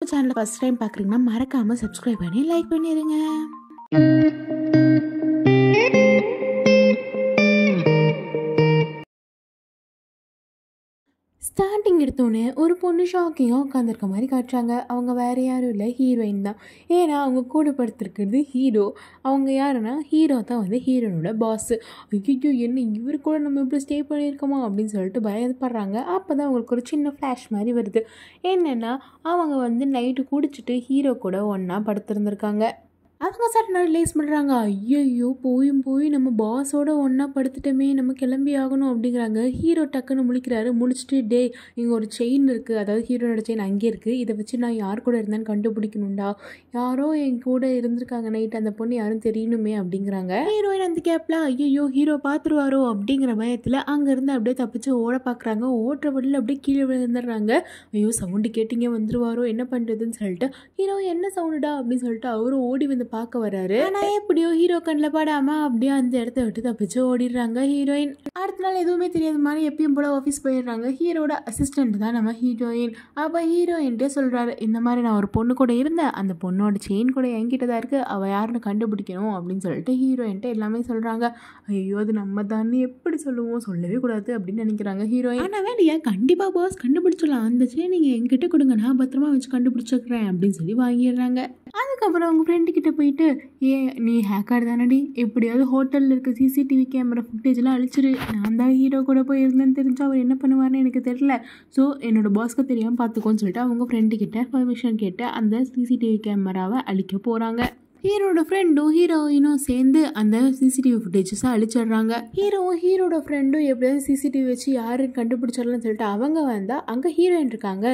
நம்ம சேனலை first time பார்க்குறீங்கன்னா மறக்காமல் சப்ஸ்கிரைப் பண்ணி லைக் பண்ணிடுங்க. ஸ்டார்டிங் எடுத்தோன்னே ஒரு பொண்ணு ஷாக்கிங்காக உட்காந்துருக்க மாதிரி காட்டுறாங்க. அவங்க வேறு யாரும் இல்லை, ஹீரோயின் தான். ஏன்னா அவங்க கூட படுத்துருக்கிறது ஹீரோ. அவங்க யாருன்னா ஹீரோ தான் வந்து ஹீரோனோட பாஸ். ஐயோ என்ன இவர் கூட நம்ம இப்படி ஸ்டே பண்ணியிருக்கோமா அப்படின்னு சொல்லிட்டு பயப்படுறாங்க. அப்போ தான் அவங்களுக்கு ஒரு சின்ன ஃப்ளாஷ் மாதிரி வருது. என்னென்னா அவங்க வந்து நைட்டு குடிச்சிட்டு ஹீரோ கூட ஒன்றா படுத்துருந்துருக்காங்க. அவங்க சட்டனை ரிலீஸ் பண்ணுறாங்க. ஐயோ போய் நம்ம பாஸோட ஒன்றா படுத்துட்டோமே, நம்ம கிளம்பி ஆகணும் அப்படிங்கிறாங்க. ஹீரோ டக்குன்னு முழிக்கிறாரு. முழிச்சிட்டு டே இங்கே ஒரு செயின் இருக்குது, அதாவது ஹீரோனோட செயின் அங்கே இருக்குது, இதை வச்சு நான் யார் கூட இருந்தேன்னு கண்டுபிடிக்கணும்டா. யாரோ என் கூட இருந்திருக்காங்க நைட், அந்த பொண்ணு யாரும் தெரியணுமே அப்படிங்கிறாங்க. ஹீரோயின் அந்த கேப்பில் ஐயோ ஹீரோ பார்த்துருவாரோ அப்படிங்கிற பயத்தில் அங்கேருந்து அப்படியே தப்பிச்சு ஓட பார்க்குறாங்க. ஓட்டுற வழியில் அப்படியே கீழே விழுந்துடுறாங்க. ஐயோ சவுண்டு கேட்டிங்க வந்துருவாரோ, என்ன பண்ணுறதுன்னு சொல்லிட்டு ஹீரோ என்ன சவுண்டுடா அப்படின்னு சொல்லிட்டு அவரும் ஓடி வந்து பார்க்க வராரு. ஆனால் எப்படியோ ஹீரோ கண்ணில் படாமல் அப்படியே அந்த இடத்த விட்டு தப்பிச்சு ஓடிடுறாங்க ஹீரோயின். அடுத்த நாள் எதுவுமே தெரியாத மாதிரி எப்பயும் போல ஆஃபீஸ் போயிடுறாங்க. ஹீரோட அசிஸ்டன்ட் தான் நம்ம ஹீரோயின். அப்போ ஹீரோயின்ட்டே சொல்கிறாரு, இந்த மாதிரி நான் ஒரு பொண்ணு கூட இருந்தேன், அந்த பொண்ணோட செயின் கூட என்கிட்ட தான் இருக்குது, அவள் யாருன்னு கண்டுபிடிக்கணும் அப்படின்னு சொல்லிட்டு ஹீரோயின்ட்டு எல்லாமே சொல்கிறாங்க. ஐயோ அது நம்ம தானே எப்படி சொல்லுவோம், சொல்லவே கூடாது அப்படின்னு நினைக்கிறாங்க ஹீரோயின். ஆனால் வேண்டியா கண்டிப்பாக பாஸ் கண்டுபிடிச்சிடலாம், அந்த செயின் நீங்கள் என்கிட்ட கொடுங்க, நான் பத்திரமா வச்சு கண்டுபிடிச்சிக்கிறேன் அப்படின்னு சொல்லி வாங்கிடுறாங்க. அதுக்கப்புறம் அவங்க ஃப்ரெண்டு கிட்ட போயிட்டு, நீ ஹேக்கர் தானடி, எப்படியாவது ஹோட்டலில் இருக்க சிசிடிவி கேமரா ஃபுட்டேஜ்லாம் அழிச்சிரு, நான் தான் ஹீரோ கூட போயிருந்தேன்னு தெரிஞ்சு அவர் என்ன பண்ணுவார்னு எனக்கு தெரியல, ஸோ என்னோடய பாஸ்க்கு தெரியாமல் பார்த்துக்கோன்னு சொல்லிட்டு அவங்க ஃப்ரெண்டு கிட்ட பர்மிஷன் கேட்டு அந்த சிசிடிவி கேமராவை அழிக்க போகிறாங்க. ஹீரோட ஃப்ரெண்டும் ஹீரோயினும் சேர்ந்து அந்த சிசிடிவி ஃபுட்டேஜஸை அழிச்சிடுறாங்க. ஹீரோட ஃப்ரெண்டும் எப்படியாவது சிசிடிவி வச்சு யாருன்னு கண்டுபிடிச்சிடலாம்னு சொல்லிட்டு அவங்க வந்தால் அங்கே ஹீரோயின் இருக்காங்க.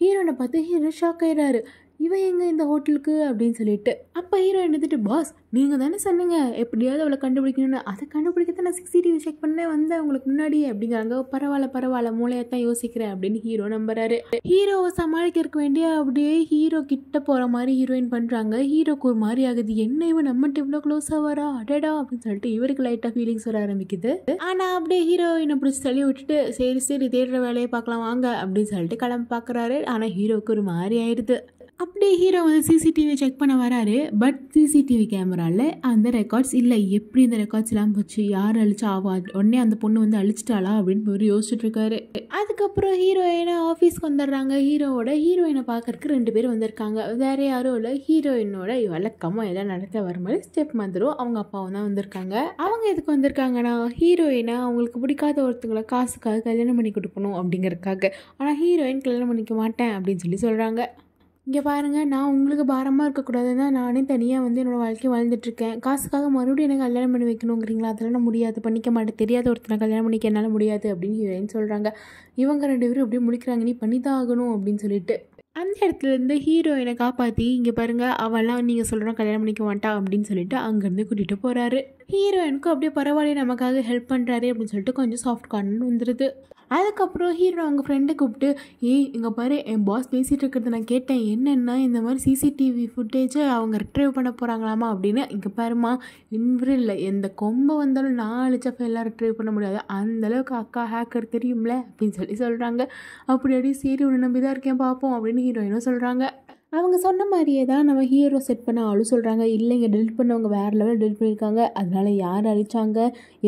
ஹீரோனை பார்த்து ஹீரோ ஷாக் ஆயிடுறாரு. இவன் எங்கே இந்த ஹோட்டலுக்கு அப்படின்னு சொல்லிட்டு. அப்போ ஹீரோயின் எடுத்துகிட்டு, பாஸ் நீங்கள் தானே சொன்னீங்க எப்படியாவது அவளை கண்டுபிடிக்கணும்னு, அதை கண்டுபிடிக்கத்தான் நான் சிசிடிவி செக் பண்ணே வந்தேன் உங்களுக்கு முன்னாடியே அப்படிங்கிறாங்க. பரவாயில்ல மூளையத்தான் யோசிக்கிறேன் அப்படின்னு ஹீரோ நம்புறாரு. ஹீரோவை சமாளிக்கிறதுக்கு வேண்டிய அப்படியே ஹீரோ கிட்ட போகிற மாதிரி ஹீரோயின் பண்ணுறாங்க. ஹீரோக்கு ஒரு மாதிரி ஆகுது, என்ன இவன் நம்மகிட்ட இவ்வளோ க்ளோஸாக வரா அடடா அப்படின்னு சொல்லிட்டு இவருக்கு லைட்டாக ஃபீலிங்ஸ் வர ஆரம்பிக்குது. ஆனால் அப்படியே ஹீரோயினை பிடிச்சி தள்ளி விட்டுட்டு சரி தேடுற வேலையை பார்க்கலாம் வாங்க அப்படின்னு சொல்லிட்டு கிளம்பி பார்க்குறாரு. ஆனால் ஹீரோவுக்கு ஒரு மாதிரி ஆயிடுது. அப்படியே ஹீரோ வந்து சிசிடிவி செக் பண்ண வராரு. பட் சிசிடிவி கேமராவில் அந்த ரெக்கார்ட்ஸ் இல்லை. எப்படி இந்த ரெக்கார்ட்ஸ் எல்லாம் போச்சு, யார் அழிச்சா, உடனே அந்த பொண்ணு வந்து அழிச்சிட்டாளா அப்படின்னு யோசிச்சுட்டு இருக்காரு. அதுக்கப்புறம் ஹீரோயினை ஆஃபீஸ்க்கு வந்துடுறாங்க. ஹீரோயினை பார்க்கறதுக்கு 2 பேர் வந்திருக்காங்க. வேறு யாரும் இல்லை, ஹீரோயினோட வழக்கமாக எல்லாம் நடத்த வர மாதிரி ஸ்டெப் மதரும் அவங்க அப்பாவும் தான் வந்திருக்காங்க. அவங்க எதுக்கு வந்திருக்காங்கன்னா ஹீரோயினை அவங்களுக்கு பிடிக்காத ஒருத்தங்களை காசுக்காக கல்யாணம் பண்ணி கொடுக்கணும் அப்படிங்கிறதுக்காக. ஆனால் ஹீரோயின் கல்யாணம் பண்ணிக்க மாட்டேன் அப்படின்னு சொல்லி சொல்கிறாங்க. இங்கே பாருங்கள், நான் உங்களுக்கு பாரமாக இருக்கக்கூடாதுன்னா நானே தனியாக வந்து என்னோடய வாழ்க்கையை வாழ்ந்துட்டுருக்கேன், காசுக்காக மறுபடியும் எனக்கு கல்யாணம் பண்ணி வைக்கணுங்கிறீங்களா, அதெல்லாம் நான் முடியாது, பண்ணிக்க மாட்டேன், தெரியாத ஒருத்தனை கல்யாணம் பண்ணிக்க என்னால் முடியாது அப்படின்னு ஹீரோயின் சொல்கிறாங்க. இவங்க 2 பேரும் அப்படியே முடிக்கிறாங்க, நீ பண்ணி தான் ஆகணும் அப்படின்னு சொல்லிட்டு. அந்த இடத்துலேருந்து ஹீரோயினை காப்பாற்றி, இங்கே பாருங்கள் அவெல்லாம் நீங்கள் சொல்கிறோம் கல்யாணம் பண்ணிக்க மாட்டா அப்படின்னு சொல்லிட்டு அங்கேருந்து கூட்டிகிட்டு போகிறாரு. ஹீரோயினுக்கும் அப்படியே பரவாயில்ல நமக்காக ஹெல்ப் பண்ணுறாரு அப்படின்னு சொல்லிட்டு கொஞ்சம் சாஃப்ட் கார்னர் வந்துடுது. அதுக்கப்புறம் ஹீரோ அவங்க ஃப்ரெண்டை கூப்பிட்டு, இங்கே பாரு என் பாஸ் பேசிகிட்டு இருக்கிறத நான் கேட்டேன், என்னென்னா இந்த மாதிரி சிசிடிவி ஃபுட்டேஜை அவங்க ரிட்ரைவ் பண்ண போகிறாங்களாமா அப்படின்னு. இங்கே பாருமா இன்வரும் இல்லை, எந்த கொம்பை வந்தாலும் 4 செஃப் எல்லாம் ரிட்ரைவ் பண்ண முடியாது, அந்தளவுக்கு அக்கா ஹேக்கர் தெரியும்ல அப்படின்னு சொல்லி சொல்கிறாங்க. அப்படி சரி ஒன்று நம்பி தான் இருக்கேன் பார்ப்போம் அப்படின்னு ஹீரோயினும் சொல்கிறாங்க. அவங்க சொன்ன மாதிரியே தான் நம்ம ஹீரோ செட் பண்ண ஆளும் சொல்கிறாங்க, இல்லைங்க டெலிட் பண்ணவங்க வேறு லெவல் டெலிட் பண்ணியிருக்காங்க, அதனால் யார் அழிச்சாங்க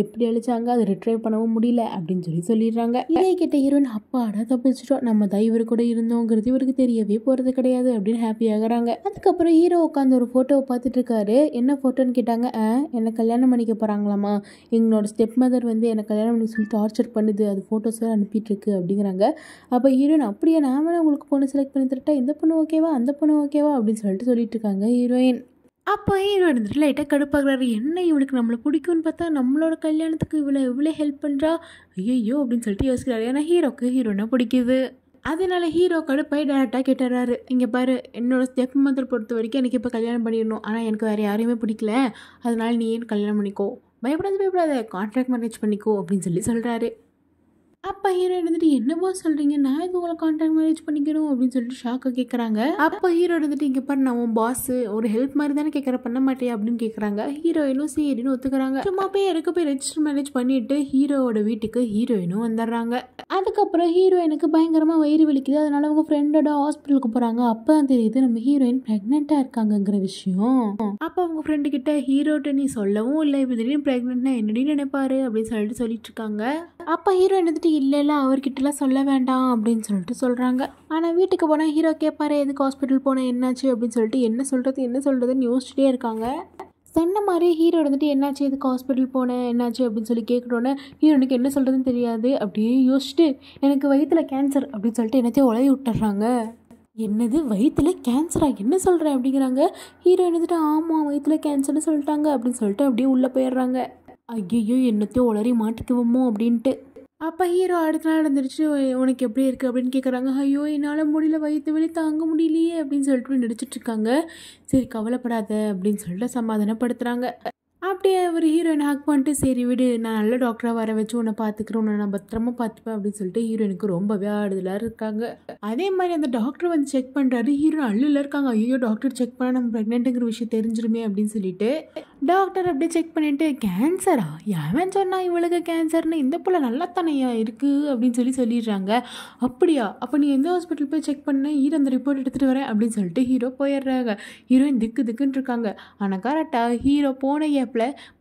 எப்படி அழிச்சாங்க அதை ரிட்ரைவ் பண்ணவும் முடியல அப்படின்னு சொல்லிடுறாங்க. இதை கேட்ட ஹீரோயின், அப்பாடா தப்பிச்சிட்டோம், நம்ம தான் இவர் கூட இருந்தோங்கிறது இவருக்கு தெரியவே போகிறது கிடையாது அப்படின்னு ஹாப்பி ஆகுறாங்க. அதுக்கப்புறம் ஹீரோ உட்காந்து ஒரு ஃபோட்டோவை பார்த்துட்டு இருக்காரு. என்ன ஃபோட்டோன்னு கேட்டாங்க. என்னை கல்யாணம் பண்ணிக்க போகிறாங்களாமா, எங்களோட ஸ்டெப் மதர் வந்து என்னை கல்யாணம் பண்ணி சொல்லி டார்ச்சர் பண்ணுது, அது ஃபோட்டோஸ் அனுப்பிட்டுருக்கு அப்படிங்கிறாங்க. அப்போ ஹீரோயின், அப்படியே நான் வேணா உங்களுக்கு பொண்ணு செலக்ட் பண்ணி தரட்டா, இந்த பொண்ணு ஓகேவா அந்த பொண்ணு ஓகேவா அப்படின்னு சொல்லிட்டு இருக்காங்க ஹீரோயின். அப்போ ஹீரோ இருந்துட்டு லைட்டாக கடுப்பாகிறாரு, என்ன இவளுக்கு நம்மளை பிடிக்கும்னு பார்த்தா நம்மளோட கல்யாணத்துக்கு இவ்வளோ ஹெல்ப் பண்ணுறா, ஐயோ அப்படின்னு சொல்லிட்டு யோசிக்கிறாரு. ஏன்னா ஹீரோக்கு ஹீரோனா பிடிக்குது. அதனால ஹீரோ கடுப்பாய் டேரெக்டாக கேட்டுறாரு, இங்கே பாரு என்னோடய ஸ்டெப் மதர் பொறுத்த வரைக்கும் எனக்கு இப்போ கல்யாணம் பண்ணிடணும், ஆனால் எனக்கு வேறு யாரையுமே பிடிக்கல, அதனால நீ ஏன் கல்யாணம் பண்ணிக்கோ, பயப்படாத கான்ட்ராக்ட் மேரேஜ் பண்ணிக்கோ அப்படின்னு சொல்கிறாரு. அப்போ ஹீரோ இருந்துட்டு என்னமோ சொல்கிறீங்க, நான் இது உங்களை கான்ட்ராக்ட் மேரேஜ் பண்ணிக்கணும் அப்படின்னு சொல்லிட்டு ஷாக்காக கேட்குறாங்க. அப்போ ஹீரோ இருந்துட்டு இங்கே பாரு நான் உன் பாஸ், ஒரு ஹெல்ப் மாதிரி தானே கேட்குற, பண்ண மாட்டேன் அப்படின்னு கேட்குறாங்க. ஹீரோயினும் சரின்னு ஒத்துக்கிறாங்க. சும்மா போய் ரெஜிஸ்டர் மேரேஜ் பண்ணிட்டு ஹீரோவோட வீட்டுக்கு ஹீரோயினும் வந்துடுறாங்க. அதுக்கப்புறம் ஹீரோயினுக்கு பயங்கரமாக வயிறு வலிக்குது. அதனால அவங்க ஃப்ரெண்டோட ஹாஸ்பிட்டலுக்கு போகிறாங்க. அப்போ தான் தெரியுது நம்ம ஹீரோயின் ப்ரெக்னெண்ட்டாக இருக்காங்கங்கிற விஷயம். அப்போ அவங்க ஃப்ரெண்டு கிட்ட ஹீரோட்ட நீ சொல்லவும் இல்லை, இப்போ திடீர்னு ப்ரெக்னெண்ட்னா என்னடி நினைப்பாரு அப்படின்னு சொல்லிட்டு இருக்காங்க. அப்போ ஹீரோ வந்துட்டு இல்லை அவர்கிட்டலாம் சொல்ல வேண்டாம் அப்படின்னு சொல்லிட்டு சொல்கிறாங்க. ஆனால் வீட்டுக்கு போனால் ஹீரோ கேட்பாரு எதுக்கு ஹாஸ்பிட்டல் போனால் என்னாச்சு அப்படின்னு சொல்லிட்டு என்ன சொல்கிறதுன்னு யோசிச்சுட்டே இருக்காங்க. சொன்ன மாதிரி ஹீரோ வந்துட்டு என்னாச்சு எதுக்கு ஹாஸ்பிட்டல் போனேன் என்னாச்சு அப்படின்னு சொல்லி கேட்குறோன்னே ஹீரோனுக்கு என்ன சொல்கிறதுன்னு தெரியாது. அப்படியே யோசிச்சுட்டு எனக்கு வயிற்றில் கேன்சர் அப்படின்னு சொல்லிட்டு என்னத்தையும் உலகி விட்டுறாங்க. என்னது வயிற்றுல கேன்சரா, என்ன சொல்கிறேன் அப்படிங்கிறாங்க. ஹீரோ வந்துட்டு ஆமாம் வயிற்றில் கேன்சர்னு சொல்லிட்டாங்க அப்படின்னு சொல்லிட்டு அப்படியே உள்ளே போயிடுறாங்க. ஐயோ என்னத்தையும் உளறி மாட்டிக்குவோமோ அப்படின்ட்டு. அப்போ ஹீரோ அடுத்த நாள் வந்துருச்சு உனக்கு எப்படி இருக்குது அப்படின்னு கேட்குறாங்க. ஐயோ என்னால் முடியல, வயிற்று வலி தாங்க முடியலையே அப்படின்னு சொல்லிட்டு நடிச்சிட்ருக்காங்க. சரி கவலைப்படாத அப்படின்னு சொல்லிட்டு சமாதானப்படுத்துகிறாங்க. அப்படியே அவர் ஹீரோயினை ஹக் பண்ணிட்டு சரி விடு நான் நல்ல டாக்டராக வர வச்சு உன்னை பார்த்துக்கிறேன், உன்னை நான் பத்திரமா பார்த்துப்பேன் அப்படின்னு சொல்லிட்டு ஹீரோயினுக்கு ரொம்பவே ஆறுதலாக இருக்காங்க. அதே மாதிரி அந்த டாக்டர் வந்து செக் பண்ணுறாரு. ஹீரோ அள்ளில் இருக்காங்க. ஐயோ டாக்டர் செக் பண்ணால் நம்ம ப்ரெக்னென்ட்டுங்கிற விஷயம் தெரிஞ்சிருமே அப்படின்னு சொல்லிட்டு டாக்டர் அப்படியே செக் பண்ணிட்டு கேன்சரா, எவன் சொன்னா இவளுக்கு கேன்சர்னு, இந்த போல நல்லா தானையா இருக்குது அப்படின்னு சொல்லிடுறாங்க. அப்படியா, அப்போ நீ எந்த ஹாஸ்பிட்டல் போய் செக் பண்ண, ஹீரோ அந்த ரிப்போர்ட் எடுத்துகிட்டு வரேன் அப்படின்னு சொல்லிட்டு ஹீரோ போயிடுறாங்க. ஹீரோயின் திக்குன்னு இருக்காங்க. ஆனால் கரெக்டாக ஹீரோ போன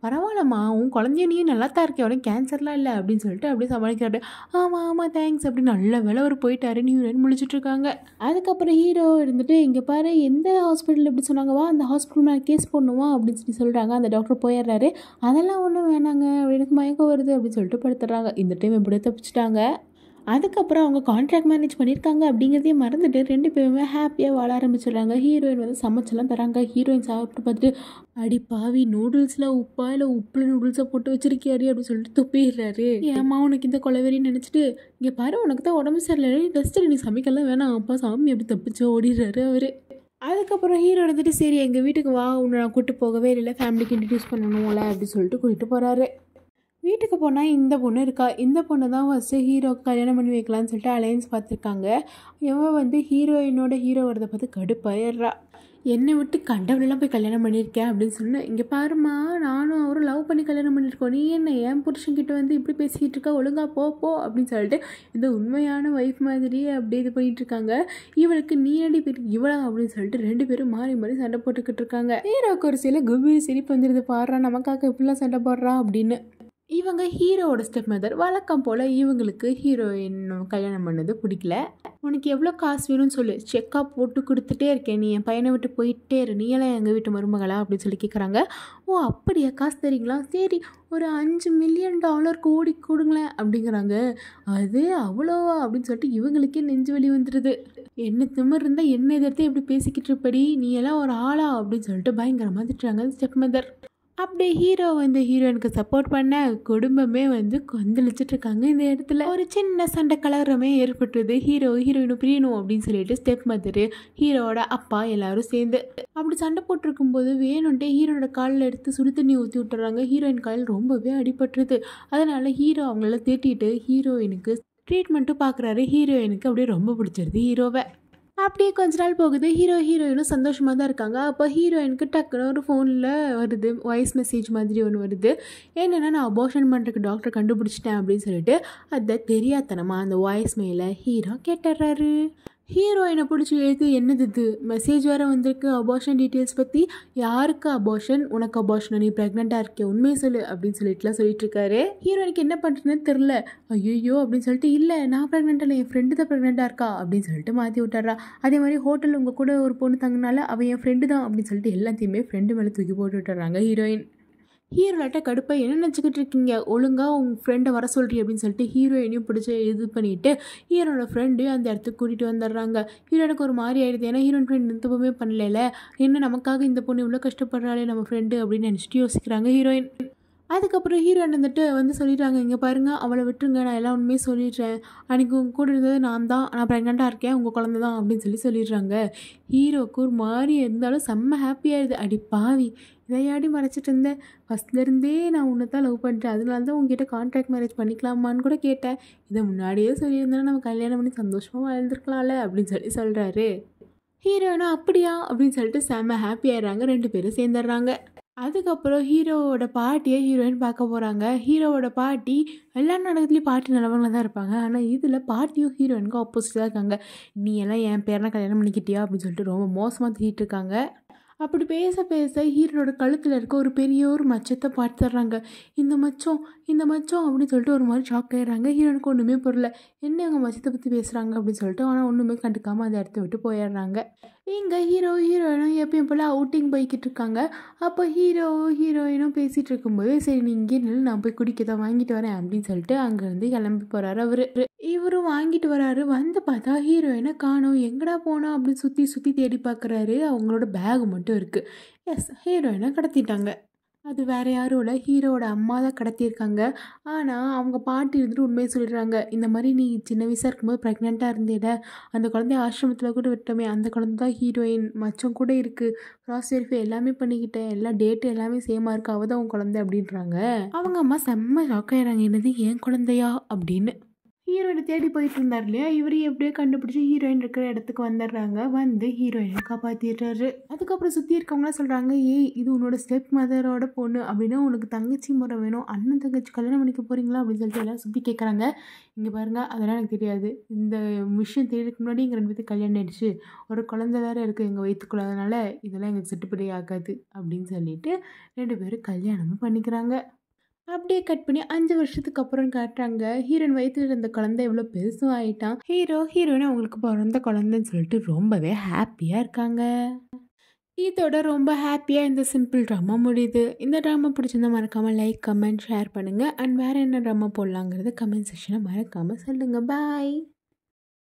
பரவாயில்லம்மா உன் குழந்தைய நீ நல்லா தான் இருக்கே, உனக்கு கேன்சர்லாம் இல்லை அப்படின்னு சொல்லிட்டு அப்படியே சமாளிக்கிறாரு. ஆமாம் தேங்க்ஸ் அப்படின்னு நல்ல வேலை அவர் போயிட்டாருன்னு ஹீரோயின் முழிச்சிட்டு இருக்காங்க. அதுக்கப்புறம் ஹீரோ இருந்துட்டு இங்கே பாரு எந்த ஹாஸ்பிட்டல் எப்படி சொன்னாங்க, வா அந்த ஹாஸ்பிட்டல் மேலே கேஸ் பண்ணுவா அப்படின்னு சொல்கிறாங்க. அந்த டாக்டர் போயிடுறாரு. அதெல்லாம் ஒன்றும் வேணாங்க, எனக்கு மயக்கம் வருது அப்படின்னு சொல்லிட்டு படுத்துடுறாங்க. இந்த டைம் எப்படியோ தப்பிச்சிட்டாங்க. அதுக்கப்புறம் அவங்க கான்ட்ராக்ட் மேனேஜ் பண்ணியிருக்காங்க அப்படிங்கிறதையும் மறந்துட்டு ரெண்டு பேருமே ஹாப்பியாக வாழ ஆரம்பிச்சிடுறாங்க. ஹீரோயின் வந்து சமைச்செல்லாம் தராங்க. ஹீரோயின் சாப்பிட்டு பார்த்துட்டு அடி பாவி நூடுல்ஸில் உப்பா இல்லை உப்பில் நூடுல்ஸை போட்டு வச்சிருக்கியாடி அப்படின்னு சொல்லிட்டு துப்பிடுறாரு. ஏம்மா உனக்கு இந்த கொலவெறின்னு நினச்சிட்டு இங்கே பாரு உனக்கு தான் உடம்பு சரியில்லை, ரெஸ்ட்டு நீ சமைக்கலாம் வேணாம் அப்பா சாமி அப்படி தப்பிச்சு ஓடிடுறாரு அவர். அதுக்கப்புறம் ஹீரோ வந்துட்டு சரி எங்கள் வீட்டுக்கு வா, உன்னை நான் கூப்பிட்டு போகவே இல்லை, ஃபேமிலிக்கு இன்ட்ரடியூஸ் பண்ணணும்ல அப்படின்னு சொல்லிட்டு கூட்டிகிட்டு போகிறாரு. வீட்டுக்கு போனால் இந்த பொண்ணு இருக்கா. இந்த பொண்ணு தான் ஃபஸ்ட்டு ஹீரோக்கு கல்யாணம் பண்ணி வைக்கலான்னு சொல்லிட்டு அலையன்ஸ் பார்த்துருக்காங்க. இவன் வந்து ஹீரோயினோட ஹீரோ வரதை பார்த்து கடுப்பாயிடுறா. என்னை விட்டு கண்டவனெல்லாம் போய் கல்யாணம் பண்ணியிருக்கேன் அப்படின்னு சொன்னேன். இங்கே பாருமா நானும் அவரும் லவ் பண்ணி கல்யாணம் பண்ணியிருக்கோம், நீ என்ன என் புருஷன்கிட்ட வந்து இப்படி பேசிக்கிட்டு இருக்கா, ஒழுங்கா போ அப்படின்னு சொல்லிட்டு இந்த உண்மையான ஒய்ஃப் மாதிரியே அப்படியே இது பண்ணிகிட்ருக்காங்க. இவளுக்கு நீ அடி பேர் இவளா அப்படின்னு சொல்லிட்டு ரெண்டு பேரும் மாறி சண்டை போட்டுக்கிட்டு இருக்காங்க. ஹீரோக்கு ஒரு சில குபி சிரிப்பு வந்துடுது, பாடுறா நமக்காக இப்படிலாம் சண்டை போடுறா அப்படின்னு. இவங்க ஹீரோவோட ஸ்டெப் மதர். வழக்கம் போல் இவங்களுக்கு ஹீரோயின் கல்யாணம் பண்ணது பிடிக்கல. உனக்கு எவ்வளோ காசு வேணும்னு சொல்லு, செக்காக போட்டு கொடுத்துட்டே இருக்கேன், நீ என் பையனை விட்டு போயிட்டே இரு, நீ எல்லாம் எங்கள் வீட்டு மருமகளா அப்படின்னு சொல்லி கேட்குறாங்க. ஓ அப்படியா, காசு தரீங்களா, சரி ஒரு $5 மில்லியன் கோடி கொடுங்களேன் அப்படிங்கிறாங்க. அது அவ்வளோவா அப்படின்னு சொல்லிட்டு இவங்களுக்கே நெஞ்சு வலி வந்துடுது. என்ன திமிர் இருந்தால் என்ன எதிர்த்து எப்படி பேசிக்கிட்டு இருப்படி, நீ எல்லாம் ஒரு ஆளா அப்படின்னு சொல்லிட்டு பயங்கரமாக திட்டுறாங்க ஸ்டெப் மதர். அப்படியே ஹீரோ வந்து ஹீரோயினுக்கு சப்போர்ட் பண்ண குடும்பமே வந்து கொந்தளிச்சிட்டு இருக்காங்க. இந்த இடத்துல ஒரு சின்ன சண்டை கலரமே ஏற்பட்டுருது. ஹீரோயினும் பிரியணும் அப்படின்னு சொல்லிட்டு ஸ்டெப் மதரு ஹீரோட அப்பா எல்லாரும் சேர்ந்து அப்படி சண்டை போட்டிருக்கும்போது வேணும்ட்டே ஹீரோனோட காலில் எடுத்து சுடு தண்ணி ஊற்றி விட்டுறாங்க. ஹீரோயின் காலில் ரொம்பவே அடிபட்டுருது. அதனால ஹீரோ அவங்கள தேட்டிட்டு ஹீரோயினுக்கு ட்ரீட்மெண்ட்டும் பார்க்குறாரு. ஹீரோயினுக்கு அப்படியே ரொம்ப பிடிச்சிருது ஹீரோவை. அப்படியே கொஞ்ச நாள் போகுது. ஹீரோயினும் சந்தோஷமாக தான் இருக்காங்க. அப்போ ஹீரோயினுக்கு டக்குன்னு ஒரு ஃபோனில் வருது, வாய்ஸ் மெசேஜ் மாதிரி ஒன்று வருது. என்னென்னா நான் அபார்ஷன் பண்ணுறதுக்கு டாக்டர் கண்டுபிடிச்சிட்டேன் அப்படின்னு சொல்லிட்டு அதை தெரியாதனமாக அந்த வாய்ஸ் மேலே ஹீரோ கேட்டுறாரு. ஹீரோயினை பிடிச்சி எழுத்து என்னது இது மெசேஜ் வேறு வந்திருக்கு அபார்ஷன் டீட்டெயில்ஸ் பற்றி, யாருக்கு அபார்ஷன், உனக்கு அபார்ஷன், நீ ப்ரெக்னெண்ட்டாக இருக்கே உண்மையை சொல்லு அப்படின்னு சொல்லிட்டுலாம் சொல்லிட்டு இருக்காரு. ஹீரோயினுக்கு என்ன பண்ணுறதுன்னு தெரில. ஐயோ அப்படின்னு சொல்லிட்டு இல்லை நான் ப்ரெக்னெண்ட் இல்லை, என் ஃப்ரெண்டு தான் ப்ரெக்னெண்ட்டாக இருக்கா அப்படின்னு சொல்லிட்டு மாற்றி விட்டுறா. அதே மாதிரி ஹோட்டலில் உங்கள் கூட ஒரு பொண்ணு தங்கினால அவன் என் ஃப்ரெண்டு தான் அப்படின்னு சொல்லிட்டு எல்லாத்தையுமே ஃப்ரெண்டு மேலே தூக்கி போட்டு விட்டுறாங்க ஹீரோயின். ஹீரோலாட்ட கடுப்பாக என்ன நினச்சிக்கிட்டு இருக்கீங்க, ஒழுங்காக உங்கள் ஃப்ரெண்டை வர சொல்கிறீ அப்படின்னு சொல்லிட்டு ஹீரோயினையும் பிடிச்சி இது பண்ணிவிட்டு ஹீரோனோட ஃப்ரெண்டையும் அந்த இடத்துக்கு கூட்டிகிட்டு வந்துடுறாங்க. ஹீரோனுக்கு ஒரு மாதிரி ஆகிடுது. ஏன்னா ஹீரோயின் ஃப்ரெண்ட் இந்த தப்புமே பண்ணல, என்ன நமக்காக இந்த பொண்ணு இவ்வளோ கஷ்டப்படுறாளே நம்ம ஃப்ரெண்டு அப்படின்னு நினச்சிட்டு யோசிக்கிறாங்க ஹீரோயின். அதுக்கப்புறம் ஹீரோயின் வந்து சொல்லிட்டாங்க, இங்கே பாருங்க அவளை விட்டுருங்க, நான் எல்லாம் உண்மையே சொல்லிடுறேன், அன்றைக்கி உங்கள் கூட இருந்தது நான் ப்ரெக்னெண்ட்டாக இருக்கேன், உங்கள் குழந்தை தான் அப்படின்னு சொல்லிடுறாங்க. ஹீரோவுக்கு ஒரு மாதிரி இருந்தாலும் செம்ம ஹாப்பியாகிடுது. அடி பாவி, இதையாடி மறைச்சிட்டு இருந்தேன், ஃபஸ்ட்லேருந்தே நான் உன்னை தான் லவ் பண்ணிட்டேன், அதனால தான் உங்ககிட்ட கான்ட்ராக்ட் மேரேஜ் பண்ணிக்கலாமான்னு கூட கேட்டேன், இதை முன்னாடியே சொல்லியிருந்தேன்னா நம்ம கல்யாணம் பண்ணி சந்தோஷமாக வாழ்ந்துருக்கலாம்ல அப்படின்னு சொல்கிறாரு. ஹீரோயினும் அப்படியா அப்படின்னு சொல்லிட்டு செம்ம ஹாப்பி ஆயிடுறாங்க, 2 பேரும் சேர்ந்துடுறாங்க. அதுக்கப்புறம் ஹீரோவோட பாட்டியை ஹீரோயின் பார்க்க போகிறாங்க. ஹீரோவோட பாட்டி எல்லா நாடகத்துலேயும் பாட்டி நல்லவங்கள தான் இருப்பாங்க, ஆனால் இதில் பாட்டியும் ஹீரோயினுக்கும் ஆப்போசிட்டாக இருக்காங்க. நீ எல்லாம் என் பேரனை கல்யாணம் பண்ணிக்கிட்டியா அப்படின்னு சொல்லிட்டு ரொம்ப மோசமாக திட்டிகிட்டு இருக்காங்க. அப்படி பேச பேச ஹீரோனோட கழுத்தில் இருக்க ஒரு பெரிய ஒரு மச்சத்தை பார்த்துட்றாங்க. இந்த மச்சம் அப்படின்னு சொல்லிட்டு ஒரு மாதிரி ஷாக் ஆகிடுறாங்க. ஹீரோனுக்கு ஒன்றுமே புரியல, என்ன அவங்க மச்சத்தை பற்றி பேசுகிறாங்க அப்படின்னு சொல்லிட்டு, ஆனால் ஒன்றுமே கண்டுக்காமல் அந்த இடத்த விட்டு போயிடுறாங்க. இங்கே ஹீரோயினும் எப்பயும் போல் அவுட்டிங் போய்கிட்டு இருக்காங்க. அப்போ ஹீரோயினும் பேசிகிட்டு இருக்கும்போது, சரி நீ இங்கே நின்று, நான் போய் குடிக்க தான் வாங்கிட்டு வரேன் அப்படின்னு சொல்லிட்டு அங்கேருந்து கிளம்பி போகிறாரு. இவரும் வாங்கிட்டு வராரு. வந்து பார்த்தா ஹீரோயினை காணோம், எங்கடா போனா அப்படின்னு சுற்றி தேடி பார்க்குறாரு. அவங்களோட பேக் மட்டும் இருக்குது. எஸ், ஹீரோயினை கடத்திட்டாங்க. அது வேறு யாரும் இல்லை, ஹீரோவோட அம்மா தான் கடத்தியிருக்காங்க. ஆனால் அவங்க பாட்டி உண்மையை சொல்லிடுறாங்க, இந்த மாதிரி நீ சின்ன வயசாக இருக்கும்போது ப்ரெக்னெண்ட்டாக இருந்தேட, அந்த குழந்தைய ஆசிரமத்தில் கூட விட்டோமே, அந்த குழந்தை தான் ஹீரோயின், மச்சம் கூட இருக்குது, க்ராஸ் வெரிஃபை எல்லாமே பண்ணிக்கிட்டேன், எல்லா டேட்டு எல்லாமே சேமாக இருக்குது, அவள் தான் உன் குழந்தை அப்படின்றாங்க. அவங்க அம்மா செம்ம ஷாக் ஆயிடுறாங்க, என்னது என் குழந்தையா அப்படின்னு. ஹீரோயினை தேடி போயிட்டு இருந்தார் இல்லையா, இவரையும் எப்படியோ கண்டுபிடிச்சி ஹீரோயின் இருக்கிற இடத்துக்கு வந்துடுறாங்க. வந்து ஹீரோயினை காப்பாற்றிடுறாரு. அதுக்கப்புறம் சுற்றி இருக்கவங்களாம் சொல்கிறாங்க, ஏய் இது உன்னோட ஸ்டெப் மதரோட பொண்ணு, அப்படின்னா உனக்கு தங்கச்சி முறை வேணும், அண்ணன் தங்கச்சி கல்யாணம் பண்ணிக்க போகிறீங்களா அப்படின்னு சொல்லிட்டு எல்லாம் சுற்றி கேட்குறாங்க. இங்கே பாருங்கள், அதெல்லாம் எனக்கு தெரியாது, இந்த விஷயம் தெரியறதுக்கு முன்னாடி எங்கள் 2 பேருக்கு கல்யாணம் ஆயிடுச்சு, ஒரு குழந்தை வேறு இருக்குது எங்கள் வயிற்றுக்குள்ள, அதனால் இதெல்லாம் எங்களுக்கு செட்டுப்படி ஆகாது அப்படின்னு சொல்லிட்டு 2 பேரும் கல்யாணமும் பண்ணிக்கிறாங்க. அப்படியே கட் பண்ணி 5 வருஷத்துக்கு அப்புறம் காட்டுறாங்க. ஹீரோயின் வயிற்றில் இருந்த குழந்தை எவ்வளோ பெருசும் ஆகிட்டான். ஹீரோயின் அவங்களுக்கு பிறந்த குழந்தைன்னு சொல்லிட்டு ரொம்பவே ஹாப்பியாக இருக்காங்க. இதோட ரொம்ப ஹாப்பியாக இந்த சிம்பிள் ட்ராமா முடியுது. இந்த ட்ராமா பிடிச்சிருந்தா மறக்காமல் லைக், கமெண்ட், ஷேர் பண்ணுங்கள். அண்ட் வேறு என்ன ட்ராமா போடலாங்கிறது கமெண்ட் செக்ஷனில் மறக்காமல் சொல்லுங்கள். பாய்.